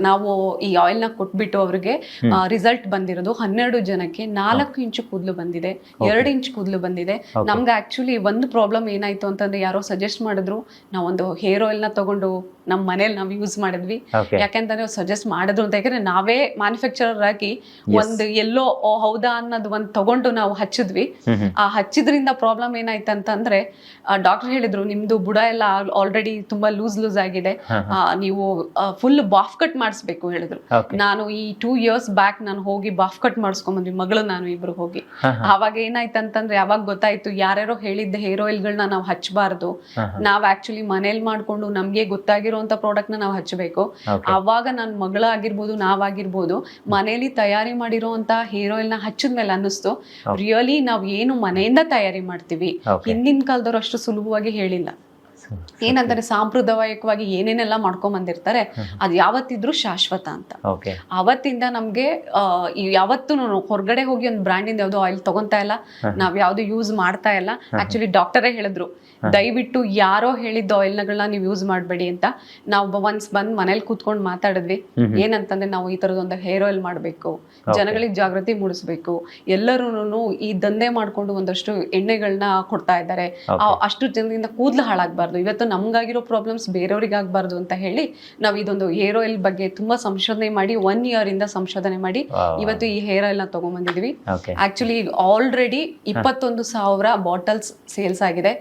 ನಾವು ಈ ಆಯಿಲ್ ನ ಕೊಟ್ಬಿಟ್ಟು ಅವ್ರಿಗೆ ರಿಸಲ್ಟ್ ಬಂದಿರೋದು 12 ಜನಕ್ಕೆ 4 ಇಂಚು ಕೂದಲು ಬಂದಿದೆ, 2 ಇಂಚ್ ಕೂದಲು ಬಂದಿದೆ. ನಮ್ಗೆ ಆಕ್ಚುಲಿ ಒಂದು ಪ್ರಾಬ್ಲಮ್ ಏನಾಯ್ತು ಅಂತಂದ್ರೆ, ಯಾರೋ ಸಜೆಸ್ಟ್ ಮಾಡಿದ್ರು, ನಾವೊಂದು ಹೇರ್ ಆಯಿಲ್ ನ ತಗೊಂಡು ನಮ್ಮ ಮನೇಲಿ ನಾವು ಯೂಸ್ ಮಾಡಿದ್ವಿ. ಯಾಕೆಂತಂದ್ರೆ ಸಜೆಸ್ಟ್ ಮಾಡಿದ್ರು ಅಂತ, ಯಾಕಂದ್ರೆ ನಾವೇ ಮ್ಯಾನುಫ್ಯಾಕ್ಚರರ್ ಆಗಿ ಒಂದು ಎಲ್ಲೋ ಹೌದಾ ಅನ್ನೋದು ಒಂದು ತಗೊಂಡು ನಾವು ಹಚ್ಚಿದ್ವಿ. ಆ ಹಚ್ಚಿದ್ರಿಂದ ಪ್ರಾಬ್ಲಮ್ ಏನಾಯ್ತು ಅಂತಂದ್ರೆ, ಡಾಕ್ಟರ್ ಹೇಳಿದ್ರು ನಿಮ್ದು ಬುಡ ಎಲ್ಲ ಆಲ್ರೆಡಿ ತುಂಬಾ ಲೂಸ್ ಆಗಿದೆ, ನೀವು ಫುಲ್ ಬಾಫ್ ಕಟ್ ಮಾಡಿಸ್ಬೇಕು ಹೇಳಿದ್ರು. ನಾನು ಈ 2 years ಬ್ಯಾಕ್ ನಾನು ಹೋಗಿ ಬಾಫ್ ಕಟ್ ಮಾಡಿಸ್ಕೊಂಡ್ಬಂದ್ವಿ, ಮಗಳು ನಾನು ಇಬ್ರು ಹೋಗಿ. ಆವಾಗ ಏನಾಯ್ತು ಅಂತಂದ್ರೆ, ಯಾವಾಗ ಗೊತ್ತಾಯ್ತು ಯಾರ್ಯಾರೋ ಹೇಳಿದ್ದ ಹೇರ್ ಆಯಿಲ್ ಗಳನ್ನ ನಾವು ಹಚ್ಚಬಾರ್ದು, ನಾವ್ ಆಕ್ಚುಲಿ ಮನೇಲಿ ಮಾಡ್ಕೊಂಡು ನಮ್ಗೆ ಗೊತ್ತಾಗಿರುವಂತ ಪ್ರಾಡಕ್ಟ್ ನ ನಾವು ಹಚ್ಚಬೇಕು. ಅವಾಗ ನನ್ನ ಮಗಳಾಗಿರ್ಬೋದು, ನಾವಾಗಿರ್ಬೋದು, ಮನೇಲಿ ತಯಾರಿ ಮಾಡಿರೋಂತ ಹೇರ್ ಆಯಿಲ್ ನ ಹಚ್ಚಿದ್ಮೇಲೆ ಅನ್ನಿಸ್ತು, ರಿಯಲಿ ನಾವ್ ಏನು ಮನೆಯಿಂದ ತಯಾರಿ ಮಾಡ್ತೀವಿ ಹಿಂದಿನ ಕಾಲದವ್ರು ಅಷ್ಟು ಸುಲಭವಾಗಿ ಹೇಳಿಲ್ಲ. ಏನಂತಾರೆ, ಸಾಂಪ್ರದಾಯಿಕವಾಗಿ ಏನೇನೆಲ್ಲ ಮಾಡ್ಕೊಂಡ್ ಬಂದಿರ್ತಾರೆ ಅದು ಯಾವತ್ತಿದ್ರು ಶಾಶ್ವತ ಅಂತ. ಅವತ್ತಿಂದ ನಮ್ಗೆ ಯಾವತ್ತೂ ಹೊರಗಡೆ ಹೋಗಿ ಒಂದು ಬ್ರ್ಯಾಂಡಿಂದ ಯಾವ್ದು ಆಯಿಲ್ ತಗೊಂತಾ ಇಲ್ಲ, ನಾವ್ ಯಾವ್ದು ಯೂಸ್ ಮಾಡ್ತಾ ಇಲ್ಲ. ಆಕ್ಚುಲಿ ಡಾಕ್ಟರೇ ಹೇಳಿದ್ರು, ದಯವಿಟ್ಟು ಯಾರೋ ಹೇಳಿದ್ದ ಆಯಿಲ್ಗಳನ್ನ ನೀವು ಯೂಸ್ ಮಾಡಬೇಡಿ ಅಂತ. ನಾವು ಒನ್ಸ್ ಬಂದ್ ಮನೇಲಿ ಕೂತ್ಕೊಂಡು ಮಾತಾಡಿದ್ವಿ. ಏನಂತಂದ್ರೆ, ನಾವು ಈ ತರದೊಂದು ಹೇರ್ ಆಯಿಲ್ ಮಾಡ್ಬೇಕು, ಜನಗಳಿಗೆ ಜಾಗೃತಿ ಮೂಡಿಸ್ಬೇಕು, ಎಲ್ಲರೂ ಈ ದಂಧೆ ಮಾಡ್ಕೊಂಡು ಒಂದಷ್ಟು ಎಣ್ಣೆಗಳನ್ನ ಕೊಡ್ತಾ ಇದ್ದಾರೆ, ಅಷ್ಟು ಜನರಿಂದ ಕೂದಲು ಹಾಳಾಗಬಾರ್ದು, ಇವತ್ತು ನಮ್ಗಾಗಿರೋ ಪ್ರಾಬ್ಲಮ್ಸ್ ಬೇರೆಯವ್ರಿಗೆ ಆಗ್ಬಾರ್ದು ಅಂತ ಹೇಳಿ ನಾವು ಇದೊಂದು ಹೇರ್ ಆಯಿಲ್ ಬಗ್ಗೆ ತುಂಬಾ ಸಂಶೋಧನೆ ಮಾಡಿ 1 year ಇಂದ ಸಂಶೋಧನೆ ಮಾಡಿ ಇವತ್ತು ಈ ಹೇರ್ ಆಯಿಲ್ ನ ತಗೊಂಡ್ಬಂದಿದೀವಿ. ಆಕ್ಚುಲಿ ಆಲ್ರೆಡಿ 21,000 ಬಾಟಲ್ಸ್ ಸೇಲ್ಸ್ ಆಗಿದೆ.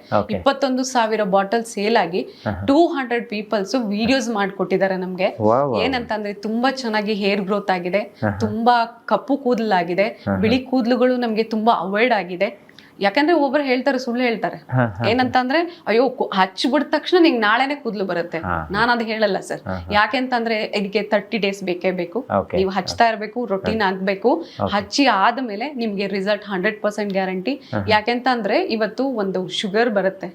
21,000 ಬಾಟಲ್ ಸೇಲ್ ಆಗಿ 200 ಪೀಪಲ್ಸ್ ವಿಡಿಯೋಸ್ ಮಾಡ್ಕೊಟ್ಟಿದ್ದಾರೆ ನಮ್ಗೆ. ಏನಂತಂದ್ರೆ, ತುಂಬಾ ಚೆನ್ನಾಗಿ ಹೇರ್ ಗ್ರೋತ್ ಆಗಿದೆ, ತುಂಬಾ ಕಪ್ಪು ಕೂದಲಾಗಿದೆ, ಬಿಳಿ ಕೂದಲುಗಳು ನಮ್ಗೆ ತುಂಬಾ ಅವಾಯ್ಡ್ ಆಗಿದೆ. ಯಾಕಂದ್ರೆ ಒಬ್ಬರು ಹೇಳ್ತಾರೆ, ಸುಳ್ಳು ಹೇಳ್ತಾರೆ. ಏನಂತಂದ್ರೆ, ಅಯ್ಯೋ ಹಚ್ಬಿದ ತಕ್ಷಣ ನಿಂಗೆ ನಾಳೆನೆ ಕೂದಲು ಬರುತ್ತೆ. ನಾನು ಅದು ಹೇಳಲ್ಲ ಸರ್. ಯಾಕೆಂತಂದ್ರೆ ಇದಕ್ಕೆ 30 days ಬೇಕೇ ಬೇಕು. ನೀವು ಹಚ್ತಾ ಇರ್ಬೇಕು, ರೊಟೀನ್ ಆಗ್ಬೇಕು. ಹಚ್ಚಿ ಆದ್ಮೇಲೆ ನಿಮ್ಗೆ ರಿಸಲ್ಟ್ 100% ಗ್ಯಾರಂಟಿ. ಯಾಕೆಂತಂದ್ರೆ ಇವತ್ತು ಒಂದು ಶುಗರ್ ಬರುತ್ತೆ,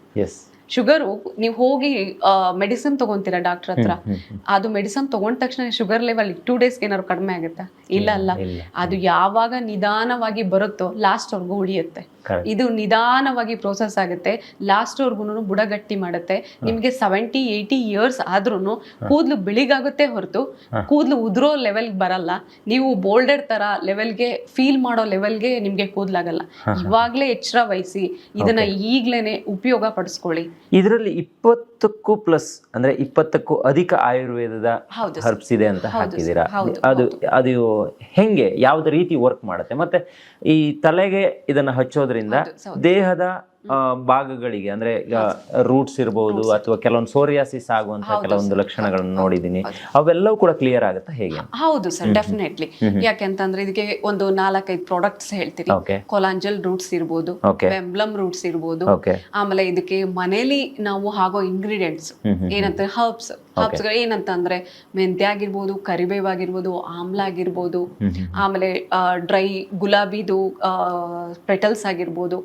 ಶುಗರು ನೀವು ಹೋಗಿ ಮೆಡಿಸಿನ್ ತಗೊಂತೀರಾ ಡಾಕ್ಟರ್ ಹತ್ರ, ಅದು ಮೆಡಿಸಿನ್ ತಗೊಂಡ ತಕ್ಷಣ ಶುಗರ್ ಲೆವೆಲ್ 2 days ಏನಾದ್ರು ಕಡಿಮೆ ಆಗುತ್ತಾ? ಇಲ್ಲ. ಅದು ಯಾವಾಗ ನಿಧಾನವಾಗಿ ಬರುತ್ತೋ ಲಾಸ್ಟ್ ವರ್ಗು ಉಳಿಯುತ್ತೆ. ಇದು ನಿಧಾನವಾಗಿ ಪ್ರೋಸೆಸ್ ಆಗುತ್ತೆ, ಲಾಸ್ಟ್ ವರ್ಗು ಬುಡ ಗಟ್ಟಿ ಮಾಡುತ್ತೆ. ನಿಮ್ಗೆ 70-80 years ಆದ್ರೂ ಕೂದಲು ಬಿಳಿಗಾಗುತ್ತೆ ಹೊರತು ಕೂದಲು ಉದುರೋ ಲೆವೆಲ್ ಬರಲ್ಲ. ನೀವು ಬೋಲ್ಡರ್ ತರ ಲೆವೆಲ್ಗೆ ಫೀಲ್ ಮಾಡೋ ಲೆವೆಲ್ಗೆ ನಿಮ್ಗೆ ಕೂದಲಾಗಲ್ಲ. ಇವಾಗ್ಲೇ ಎಚ್ಚರ ವಹಿಸಿ ಇದನ್ನ ಈಗ್ಲೇನೆ ಉಪಯೋಗ ಪಡಿಸ್ಕೊಳ್ಳಿ. ಇದರಲ್ಲಿ 20ಕ್ಕೂ ಪ್ಲಸ್ ಅಂದ್ರೆ 20ಕ್ಕೂ ಅಧಿಕ ಆಯುರ್ವೇದದ ಹರ್ಬ್ಸ್ ಇದೆ ಅಂತ ಹಾಕಿದ್ದೀರಾ. ಅದು ಹೆಂಗೆ, ಯಾವ್ದು ರೀತಿ ವರ್ಕ್ ಮಾಡುತ್ತೆ? ಮತ್ತೆ ಈ ತಲೆಗೆ ಇದನ್ನ ಹಚ್ಚೋದ್ರಿಂದ ದೇಹದ ಭಾಗಗಳಿಗೆ ಅಂದ್ರೆ ರೂಟ್ಸ್ ಇರಬಹುದು ಅಥವಾ ಕೆಲವೊಂದು ಸೋರಿಯಾಸಿಸ್ ಆಗುವಂತ ಕೆಲವೊಂದು ಲಕ್ಷಣಗಳನ್ನು ನೋಡಿದೀನಿ, ಅವೆಲ್ಲವೂ ಕೂಡ ಕ್ಲಿಯರ್ ಆಗುತ್ತಾ ಹೇಗೆ? ಹೌದು ಸರ್, ಡೆಫಿನೆಟ್ಲಿ. ಯಾಕೆಂತಂದ್ರೆ ಇದಕ್ಕೆ ಒಂದು 4-5 ಪ್ರಾಡಕ್ಟ್ಸ್ ಹೇಳ್ತೀರಿ. ಕೊಲಾಂಜಲ್ ರೂಟ್ಸ್ ಇರ್ಬೋದು, ಬೆಂಬ್ಲಮ್ ರೂಟ್ಸ್ ಇರ್ಬೋದು, ಆಮೇಲೆ ಇದಕ್ಕೆ ಮನೇಲಿ ನಾವು ಹಾಗೋ ಇಂಗ್ರೀಡಿಯೆಂಟ್ಸ್ ಏನಂತ ಹರ್ಬ್ಸ್ ಏನಂತಂದ್ರೆ ಮೆಂತ್ಯ ಆಗಿರ್ಬೋದು, ಕರಿಬೇವು ಆಗಿರ್ಬೋದು, ಆಮ್ಲ ಆಗಿರ್ಬೋದು, ಆಮೇಲೆ ಡ್ರೈ ಗುಲಾಬಿದು ಪೆಟಲ್ಸ್ ಆಗಿರ್ಬೋದು,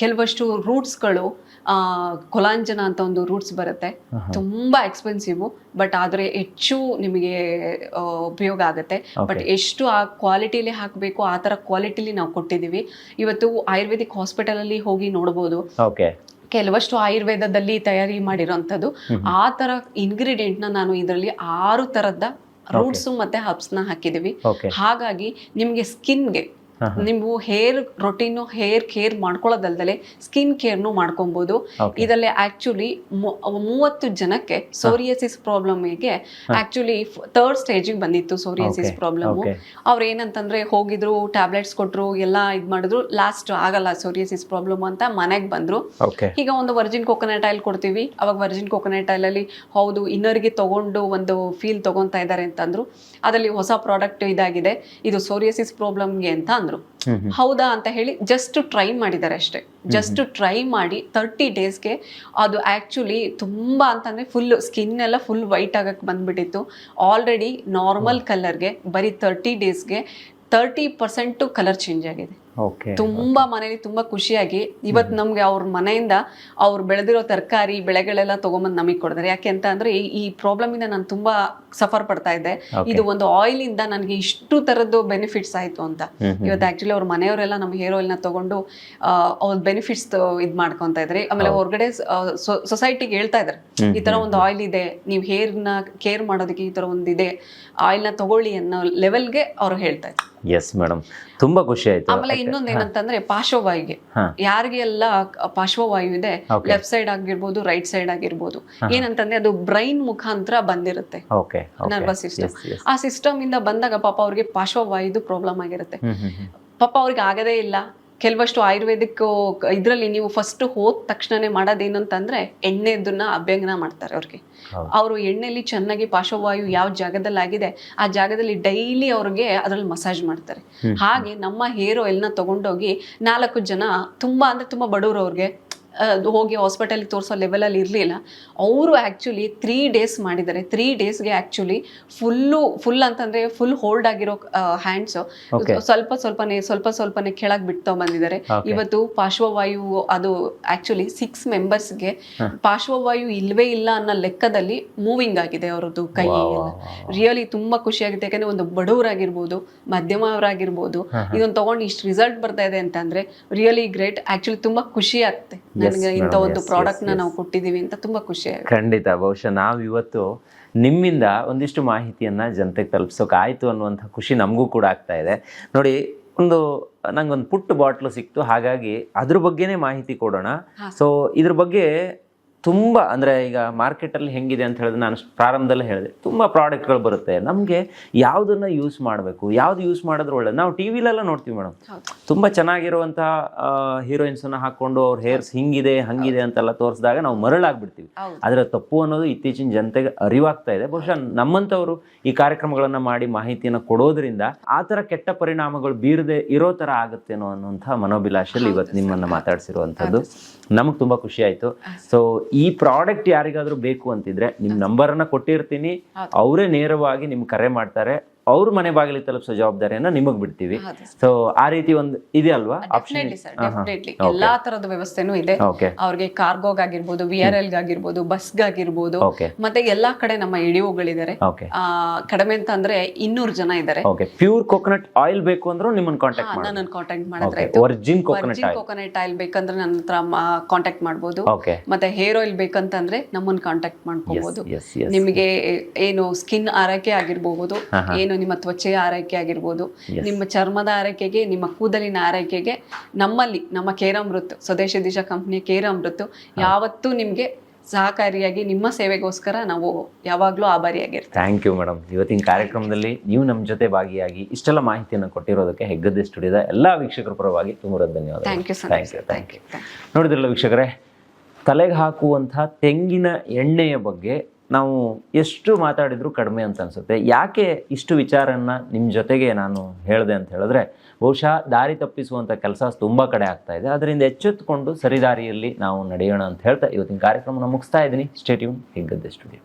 ಕೆಲವಷ್ಟು ರೂಟ್ಸ್ಗಳು, ಕೊಲಾಂಜನ ಅಂತ ಒಂದು ರೂಟ್ಸ್ ಬರುತ್ತೆ, ತುಂಬಾ ಎಕ್ಸ್ಪೆನ್ಸಿವ್, ಬಟ್ ಆದ್ರೆ ಹೆಚ್ಚು ನಿಮಗೆ ಉಪಯೋಗ ಆಗುತ್ತೆ. ಬಟ್ ಎಷ್ಟು ಆ ಕ್ವಾಲಿಟಿಲಿ ಹಾಕಬೇಕು ಆ ತರ ಕ್ವಾಲಿಟಿಲಿ ನಾವು ಕೊಟ್ಟಿದೀವಿ. ಇವತ್ತು ಆಯುರ್ವೇದಿಕ್ ಹಾಸ್ಪಿಟಲ್ ಅಲ್ಲಿ ಹೋಗಿ ನೋಡ್ಬೋದು, ಕೆಲವಷ್ಟು ಆಯುರ್ವೇದದಲ್ಲಿ ತಯಾರಿ ಮಾಡಿರೋಂಥದ್ದು. ಆ ತರ ಇಂಗ್ರೀಡಿಯೆಂಟ್ ನ ನಾನು ಇದರಲ್ಲಿ 6 ತರದ ರೂಟ್ಸ್ ಮತ್ತೆ ಹರ್ಬ್ಸ್ ನ ಹಾಕಿದೀವಿ. ಹಾಗಾಗಿ ನಿಮ್ಗೆ ಸ್ಕಿನ್ಗೆ ನೀವು ಹೇರ್ ರೊಟೀನು ಹೇರ್ ಕೇರ್ ಮಾಡ್ಕೊಳ್ಳೋದಲ್ದಲೆ ಸ್ಕಿನ್ ಕೇರ್ನು ಮಾಡ್ಕೊಬಹುದು. ಇದರಲ್ಲಿ ಆಕ್ಚುಲಿ 30 ಜನಕ್ಕೆ ಸೋರಿಯಸಿಸ್ ಪ್ರಾಬ್ಲಮ್ಗೆ ಆಕ್ಚುಲಿ 3rd ಸ್ಟೇಜಿಗೆ ಬಂದಿತ್ತು ಸೋರಿಯಸಿಸ್ ಪ್ರಾಬ್ಲಮ್. ಅವ್ರು ಏನಂತಂದ್ರೆ ಹೋಗಿದ್ರು, ಟ್ಯಾಬ್ಲೆಟ್ಸ್ ಕೊಟ್ರು, ಎಲ್ಲ ಇದ್ ಮಾಡಿದ್ರು, ಲಾಸ್ಟ್ ಆಗಲ್ಲ ಸೋರಿಯಸಿಸ್ ಪ್ರಾಬ್ಲಮ್ ಅಂತ ಮನೆಗೆ ಬಂದ್ರು. ಈಗ ಒಂದು ವರ್ಜಿನ್ ಕೋಕೋನಟ್ ಆಯಿಲ್ ಕೊಡ್ತೀವಿ, ಅವಾಗ ವರ್ಜಿನ್ ಕೋಕೋನಟ್ ಆಯಿಲ್ ಅಲ್ಲಿ ಹೌದು ಇನ್ನರ್ಗೆ ತಗೊಂಡು ಒಂದು ಫೀಲ್ ತಗೊಂತಾ ಇದ್ದಾರೆ ಅಂತಂದ್ರು. ಅದರಲ್ಲಿ ಹೊಸ ಪ್ರಾಡಕ್ಟ್ ಇದಾಗಿದೆ, ಇದು ಸೋರಿಯಸಿಸ್ ಪ್ರಾಬ್ಲಮ್ಗೆ ಅಂತ ಅಂದ್ರು. ಹೌದಾ ಅಂತ ಹೇಳಿ ಜಸ್ಟ್ ಟ್ರೈ ಮಾಡಿದ್ದಾರೆ ಅಷ್ಟೇ. ಜಸ್ಟ್ ಟ್ರೈ ಮಾಡಿ 30 ಡೇಸ್ಗೆ ಅದು ಆಕ್ಚುಲಿ ತುಂಬಾ ಅಂತಂದ್ರೆ ಫುಲ್ ಸ್ಕಿನ್ ಎಲ್ಲ ಫುಲ್ ವೈಟ್ ಆಗಕ್ಕೆ ಬಂದ್ಬಿಟ್ಟಿತ್ತು. ಆಲ್ರೆಡಿ ನಾರ್ಮಲ್ ಕಲರ್ಗೆ ಬರೀ 30 ಡೇಸ್ಗೆ 30% ಕಲರ್ ಚೇಂಜ್ ಆಗಿದೆ. ತುಂಬಾ ಮನೇಲಿ ತುಂಬಾ ಖುಷಿಯಾಗಿ ಇವತ್ತು ನಮ್ಗೆ ಅವ್ರ ಮನೆಯಿಂದ ಅವ್ರು ಬೆಳೆದಿರೋ ತರಕಾರಿ ಬೆಳೆಗಳೆಲ್ಲ ತಗೊಂಬಂದು ನಮಗೆ ಕೊಡ್ತಾರೆ. ಯಾಕೆ ಅಂತ ಅಂದ್ರೆ ಈ ಪ್ರಾಬ್ಲಮ್ ಇಂದ ನಾನು ತುಂಬಾ ಸಫರ್ ಪಡ್ತಾ ಇದ್ದೆ. ಇದು ಒಂದು ಆಯಿಲ್ ಇಂದ ನನಗೆ ಇಷ್ಟು ತರದ್ದು ಬೆನಿಫಿಟ್ಸ್ ಆಯ್ತು ಅಂತ. ಇವತ್ತು ಆಕ್ಚುಲಿ ಅವ್ರ ಮನೆಯವರೆಲ್ಲ ನಮ್ಮ ಹೇರ್ ಆಯಿಲ್ ನ ತಗೊಂಡು ಅವ್ರ ಬೆನಿಫಿಟ್ಸ್ ಇದ್ ಮಾಡ್ಕೊಂತ ಇದ್ರಿ. ಆಮೇಲೆ ಹೊರಗಡೆ ಸೊಸೈಟಿಗೆ ಹೇಳ್ತಾ ಇದಾರೆ ಈ ತರ ಒಂದು ಆಯಿಲ್ ಇದೆ, ನೀವು ಹೇರ್ ನ ಕೇರ್ ಮಾಡೋದಕ್ಕೆ ಈ ತರ ಒಂದಿದೆ, ಆಯಿಲ್ ನ ತಗೊಳ್ಳಿ ಅನ್ನೋ ಲೆವೆಲ್ಗೆ ಅವ್ರು ಹೇಳ್ತಾ ಇದ್ರು. ಎಸ್ ಮೇಡಮ್, ತುಂಬಾ ಖುಷಿ ಆಯ್ತು. ಆಮೇಲೆ ಇನ್ನೊಂದ್ ಏನಂತಂದ್ರೆ ಪಾರ್ಶ್ವವಾಯುಗೆ ಯಾರಿಗೆಲ್ಲ ಪಾರ್ಶ್ವವಾಯು ಇದೆ, ಲೆಫ್ಟ್ ಸೈಡ್ ಆಗಿರ್ಬೋದು, ರೈಟ್ ಸೈಡ್ ಆಗಿರ್ಬೋದು, ಏನಂತಂದ್ರೆ ಅದು ಬ್ರೈನ್ ಮುಖಾಂತರ ಬಂದಿರುತ್ತೆ ನರ್ವಸ್ ಸಿಸ್ಟಮ್. ಆ ಸಿಸ್ಟಮ್ ಇಂದ ಬಂದಾಗ ಪಾಪ ಅವ್ರಿಗೆ ಪಾರ್ಶ್ವವಾಯುದು ಪ್ರಾಬ್ಲಮ್ ಆಗಿರುತ್ತೆ. ಪಾಪ ಅವ್ರಿಗೆ ಆಗದೇ ಇಲ್ಲ. ಕೆಲವಷ್ಟು ಆಯುರ್ವೇದಿಕ್ ಇದ್ರಲ್ಲಿ ನೀವು ಫಸ್ಟ್ ಹೋದ ತಕ್ಷಣನೇ ಮಾಡೋದೇನು ಅಂತಂದ್ರೆ ಎಣ್ಣೆದನ್ನ ಅಭ್ಯಂಗನ ಮಾಡ್ತಾರೆ ಅವ್ರಿಗೆ. ಅವರು ಎಣ್ಣೆಲಿ ಚೆನ್ನಾಗಿ ಪಾರ್ಶ್ವವಾಯು ಯಾವ ಜಾಗದಲ್ಲಿ ಆಗಿದೆ ಆ ಜಾಗದಲ್ಲಿ ಡೈಲಿ ಅವ್ರಿಗೆ ಅದ್ರಲ್ಲಿ ಮಸಾಜ್ ಮಾಡ್ತಾರೆ. ಹಾಗೆ ನಮ್ಮ ಹೇರ್ ಆಯಿಲ್ ನ ತಗೊಂಡೋಗಿ 4 ಜನ ತುಂಬಾ ಅಂದ್ರೆ ತುಂಬಾ ಬಡವರು ಅವ್ರಿಗೆ ಹೋಗಿ ಹಾಸ್ಪಿಟಲ್ ತೋರಿಸೋ ಲೆವೆಲ್ ಅಲ್ಲಿ ಇರ್ಲಿಲ್ಲ. ಅವರು ಆಕ್ಚುಲಿ 3 ಡೇಸ್ ಮಾಡಿದ್ದಾರೆ. 3 ಡೇಸ್ಗೆ ಆಕ್ಚುಲಿ ಫುಲ್ ಅಂತಂದ್ರೆ ಫುಲ್ ಹೋಲ್ಡ್ ಆಗಿರೋ ಹ್ಯಾಂಡ್ಸ್ ಸ್ವಲ್ಪನೇ ಕೆಳಗೆ ಬಿಡ್ತಾ ಬಂದಿದ್ದಾರೆ. ಇವತ್ತು ಪಾರ್ಶ್ವವಾಯು ಅದು ಆಕ್ಚುಲಿ 6 ಮೆಂಬರ್ಸ್ಗೆ ಪಾರ್ಶ್ವವಾಯು ಇಲ್ವೇ ಇಲ್ಲ ಅನ್ನೋ ಲೆಕ್ಕದಲ್ಲಿ ಮೂವಿಂಗ್ ಆಗಿದೆ ಅವರದ್ದು ಕೈ ಎಲ್ಲ. ರಿಯಲಿ ತುಂಬಾ ಖುಷಿ ಆಗುತ್ತೆ. ಯಾಕಂದ್ರೆ ಒಂದು ಬಡವರಾಗಿರ್ಬೋದು, ಮಧ್ಯಮವರಾಗಿರ್ಬೋದು, ಇದೊಂದು ತಗೊಂಡು ಇಷ್ಟು ರಿಸಲ್ಟ್ ಬರ್ತಾ ಇದೆ ಅಂತಂದ್ರೆ ರಿಯಲಿ ಗ್ರೇಟ್. ಆಕ್ಚುಲಿ ತುಂಬಾ ಖುಷಿ ಆಗುತ್ತೆ ನನಗೆ ಇಂಥ ಒಂದು ಪ್ರಾಡಕ್ಟ್ ನ ನಾವು ಕೊಟ್ಟಿದೀವಿ ಅಂತ ತುಂಬಾ ಖುಷಿ ಆಗುತ್ತೆ. ಖಂಡಿತ. ಬಹುಶಃ ನಾವು ಇವತ್ತು ನಿಮ್ಮಿಂದ ಒಂದಿಷ್ಟು ಮಾಹಿತಿಯನ್ನ ಜನತೆಗೆ ತಲುಪಿಸೋಕೆ ಆಯ್ತು ಅನ್ನುವಂಥ ಖುಷಿ ನಮಗೂ ಕೂಡ ಆಗ್ತಾ ಇದೆ. ನೋಡಿ, ನಂಗೊಂದು ಪುಟ್ಟ ಬಾಟ್ಲು ಸಿಕ್ತು, ಹಾಗಾಗಿ ಅದ್ರ ಬಗ್ಗೆನೇ ಮಾಹಿತಿ ಕೊಡೋಣ. ಸೊ ಇದ್ರ ಬಗ್ಗೆ ತುಂಬ ಅಂದರೆ ಈಗ ಮಾರ್ಕೆಟಲ್ಲಿ ಹೆಂಗಿದೆ ಅಂತ ಹೇಳಿದ್ರೆ ನಾನು ಪ್ರಾರಂಭದಲ್ಲೇ ಹೇಳಿದೆ, ತುಂಬ ಪ್ರಾಡಕ್ಟ್ಗಳು ಬರುತ್ತೆ. ನಮಗೆ ಯಾವುದನ್ನು ಯೂಸ್ ಮಾಡಬೇಕು, ಯಾವ್ದು ಯೂಸ್ ಮಾಡಿದ್ರೆ ಒಳ್ಳೇದು. ನಾವು ಟಿ ವಿಲೆಲ್ಲ ನೋಡ್ತೀವಿ ಮೇಡಮ್, ತುಂಬ ಚೆನ್ನಾಗಿರುವಂಥ ಹೀರೋಯಿನ್ಸನ್ನು ಹಾಕ್ಕೊಂಡು ಅವ್ರ ಹೇರ್ಸ್ ಹಿಂಗಿದೆ ಹಂಗಿದೆ ಅಂತೆಲ್ಲ ತೋರಿಸಿದಾಗ ನಾವು ಮರಳಾಗ್ಬಿಡ್ತೀವಿ. ಅದರ ತಪ್ಪು ಅನ್ನೋದು ಇತ್ತೀಚಿನ ಜನತೆಗೆ ಅರಿವಾಗ್ತಾ ಇದೆ. ಬಹುಶಃ ನಮ್ಮಂಥವ್ರು ಈ ಕಾರ್ಯಕ್ರಮಗಳನ್ನು ಮಾಡಿ ಮಾಹಿತಿಯನ್ನು ಕೊಡೋದ್ರಿಂದ ಆ ಥರ ಕೆಟ್ಟ ಪರಿಣಾಮಗಳು ಬೀರದೆ ಇರೋ ಥರ ಆಗುತ್ತೇನೋ ಅನ್ನುವಂಥ ಮನೋಭಿಲಾಷೆಯಲ್ಲಿ ಇವತ್ತು ನಿಮ್ಮನ್ನು ಮಾತಾಡಿಸಿರುವಂಥದ್ದು ನಮಗೆ ತುಂಬ ಖುಷಿ ಆಯಿತು. ಸೊ ಈ ಪ್ರಾಡಕ್ಟ್ ಯಾರಿಗಾದ್ರೂ ಬೇಕು ಅಂತಿದ್ರೆ ನಿಮ್ಮ ನಂಬರನ್ನು ಕೊಟ್ಟಿರ್ತೀನಿ, ಅವರೇ ನೇರವಾಗಿ ನಿಮ್ಗೆ ಕರೆ ಮಾಡ್ತಾರೆ. ಅವ್ರ ಮನೆ ಬಾಗಿಲಿಗೆ ತಲುಪಿಸೋ ಜವಾಬ್ದಾರಿಯನ್ನ ನಿಮಗ್ ಬಿಡ್ತೀವಿ. ಸೊ ಆ ರೀತಿ ಒಂದು ಇದೆ ಅಲ್ವಾ ಆಪ್ಷನ್? ಎಲ್ಲಾ ತರದ ವ್ಯವಸ್ಥೆನೂ ಇದೆ. ಅವ್ರಿಗೆ ಕಾರ್ಗೋಗಾಗಿರ್ಬೋದು, VRL ಗಾಗಿರ್ಬೋದು, ಬಸ್ಗಾಗಿರ್ಬೋದು, ಮತ್ತೆ ಎಲ್ಲಾ ಕಡೆ ನಮ್ಮ ಎಡಿಒಗಳಿದ್ದಾರೆ. ಕಡಿಮೆ ಅಂತ ಅಂದ್ರೆ 200 ಜನ ಇದ್ದಾರೆ. ಪ್ಯೂರ್ ಕೋಕೋನಟ್ ಆಯಿಲ್ ಬೇಕು ಅಂದ್ರೂ ನಿಮ್ಮನ್ನ ಕಾಂಟ್ಯಾಕ್ಟ್ ಮಾಡಿ, ನನ್ನ ಕಾಂಟ್ಯಾಕ್ಟ್ ಮಾಡಿದ್ರೆ ವರ್ಜಿನ್ ಕೋಕೋನಟ್ ಆಯಿಲ್ ಬೇಕಂದ್ರೆ ನನ್ನ ಹತ್ರ ಕಾಂಟ್ಯಾಕ್ಟ್ ಮಾಡ್ಬೋದು. ಮತ್ತೆ ಹೇರ್ ಆಯಿಲ್ ಬೇಕಂತಂದ್ರೆ ನಮ್ಮನ್ನ ಕಾಂಟ್ಯಾಕ್ಟ್ ಮಾಡ್ಕೋಬಹುದು. ನಿಮಗೆ ಏನು ಸ್ಕಿನ್ ಆರೈಕೆ ಆಗಿರ್ಬಹುದು, ಏನು ನಿಮ್ಮ ತ್ವಚೆಯ ಆರೈಕೆ ಆಗಿರ್ಬೋದು, ನಿಮ್ಮ ಚರ್ಮದ ಆರೈಕೆಗೆ, ನಿಮ್ಮ ಕೂದಲಿನ ಆರೈಕೆಗೆ ನಮ್ಮಲ್ಲಿ ನಮ್ಮ ಕೇರಾಮೃತ್ ಸ್ವದೇಶಿ ದಿಶಾ ಕಂಪ್ನಿಯ ಕೇರಾಮೃತ್ ಯಾವತ್ತೂ ನಿಮ್ಗೆ ಸಹಕಾರಿಯಾಗಿ ನಿಮ್ಮ ಸೇವೆಗೋಸ್ಕರ ನಾವು ಯಾವಾಗ್ಲೂ ಆಭಾರಿಯಾಗಿರ್ತೀವಿ. Thank you madam. ಇವತ್ತಿನ ಕಾರ್ಯಕ್ರಮದಲ್ಲಿ ನೀವು ನಮ್ಮ ಜೊತೆ ಭಾಗಿಯಾಗಿ ಇಷ್ಟೆಲ್ಲ ಮಾಹಿತಿಯನ್ನು ಕೊಟ್ಟಿರೋದಕ್ಕೆ ಹೆಗ್ಗದ್ದೆ ಸ್ಟುಡಿಯೋದ ಎಲ್ಲ ವೀಕ್ಷಕರ ಪರವಾಗಿ ತುಂಬ ಧನ್ಯವಾದ. Thank you. ನೋಡಿದ್ರಲ್ಲ ವೀಕ್ಷಕರೇ, ತಲೆಗೆ ಹಾಕುವಂಥ ತೆಂಗಿನ ಎಣ್ಣೆಯ ಬಗ್ಗೆ ನಾವು ಎಷ್ಟು ಮಾತಾಡಿದ್ರು ಕಡಿಮೆ ಅಂತ ಅನ್ಸುತ್ತೆ. ಯಾಕೆ ಇಷ್ಟು ವಿಚಾರನ ನಿಮ್ಮ ಜೊತೆಗೆ ನಾನು ಹೇಳಿದೆ ಅಂತ ಹೇಳಿದ್ರೆ, ಬಹುಶಃ ದಾರಿ ತಪ್ಪಿಸುವಂಥ ಕೆಲಸ ತುಂಬ ಕಡೆ ಆಗ್ತಾ ಇದೆ. ಅದರಿಂದ ಎಚ್ಚೆತ್ತುಕೊಂಡು ಸರಿದಾರಿಯಲ್ಲಿ ನಾವು ನಡೆಯೋಣ ಅಂತ ಹೇಳ್ತಾ ಇವತ್ತಿನ ಕಾರ್ಯಕ್ರಮನ ಮುಗಿಸ್ತಾ ಇದ್ದೀನಿ. Stay tune, Heggadde studio.